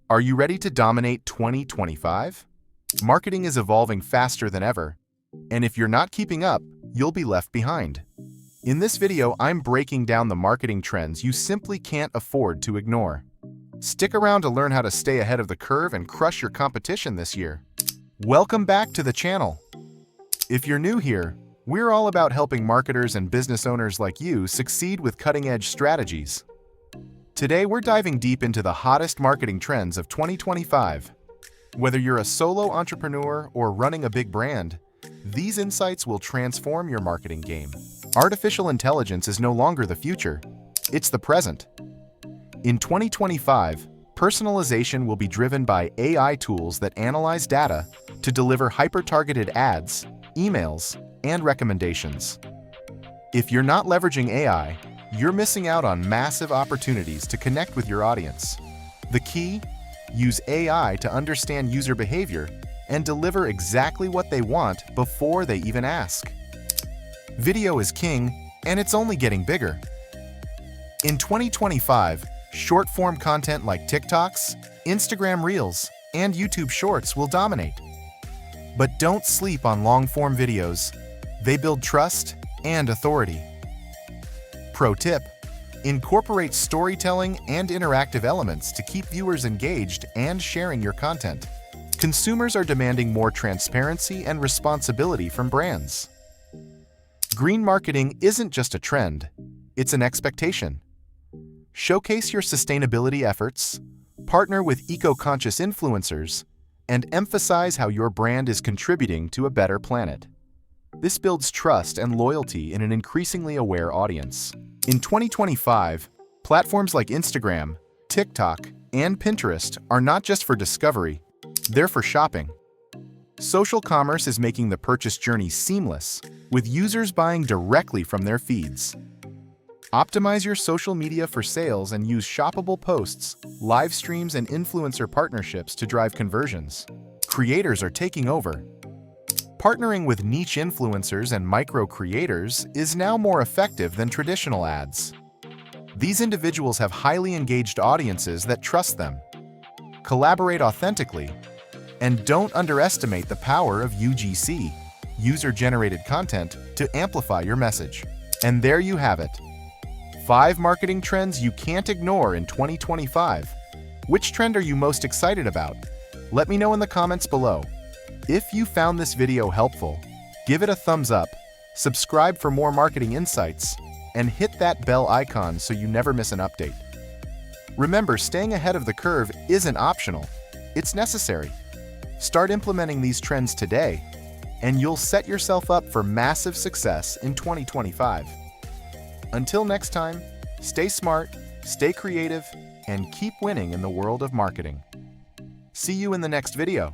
Are you ready to dominate 2025? Marketing is evolving faster than ever, and if you're not keeping up, you'll be left behind. In this video, I'm breaking down the marketing trends you simply can't afford to ignore. Stick around to learn how to stay ahead of the curve and crush your competition this year. Welcome back to the channel. If you're new here, we're all about helping marketers and business owners like you succeed with cutting-edge strategies. Today, we're diving deep into the hottest marketing trends of 2025. Whether you're a solo entrepreneur or running a big brand, these insights will transform your marketing game. Artificial intelligence is no longer the future, it's the present. In 2025, personalization will be driven by AI tools that analyze data to deliver hyper-targeted ads, emails, and recommendations. If you're not leveraging AI, you're missing out on massive opportunities to connect with your audience. The key? Use AI to understand user behavior and deliver exactly what they want before they even ask. Video is king, and it's only getting bigger. In 2025, short-form content like TikToks, Instagram Reels, and YouTube Shorts will dominate. But don't sleep on long-form videos. They build trust and authority. Pro tip: incorporate storytelling and interactive elements to keep viewers engaged and sharing your content. Consumers are demanding more transparency and responsibility from brands. Green marketing isn't just a trend, it's an expectation. Showcase your sustainability efforts, partner with eco-conscious influencers, and emphasize how your brand is contributing to a better planet. This builds trust and loyalty in an increasingly aware audience. In 2025, platforms like Instagram, TikTok, and Pinterest are not just for discovery, they're for shopping. Social commerce is making the purchase journey seamless, with users buying directly from their feeds. Optimize your social media for sales and use shoppable posts, live streams, and influencer partnerships to drive conversions. Creators are taking over. Partnering with niche influencers and micro-creators is now more effective than traditional ads. These individuals have highly engaged audiences that trust them. Collaborate authentically, and don't underestimate the power of UGC, user-generated content, to amplify your message. And there you have it. 5 marketing trends you can't ignore in 2025. Which trend are you most excited about? Let me know in the comments below. If you found this video helpful, give it a thumbs up, subscribe for more marketing insights, and hit that bell icon so you never miss an update. Remember, staying ahead of the curve isn't optional, it's necessary. Start implementing these trends today, and you'll set yourself up for massive success in 2025. Until next time, stay smart, stay creative, and keep winning in the world of marketing. See you in the next video.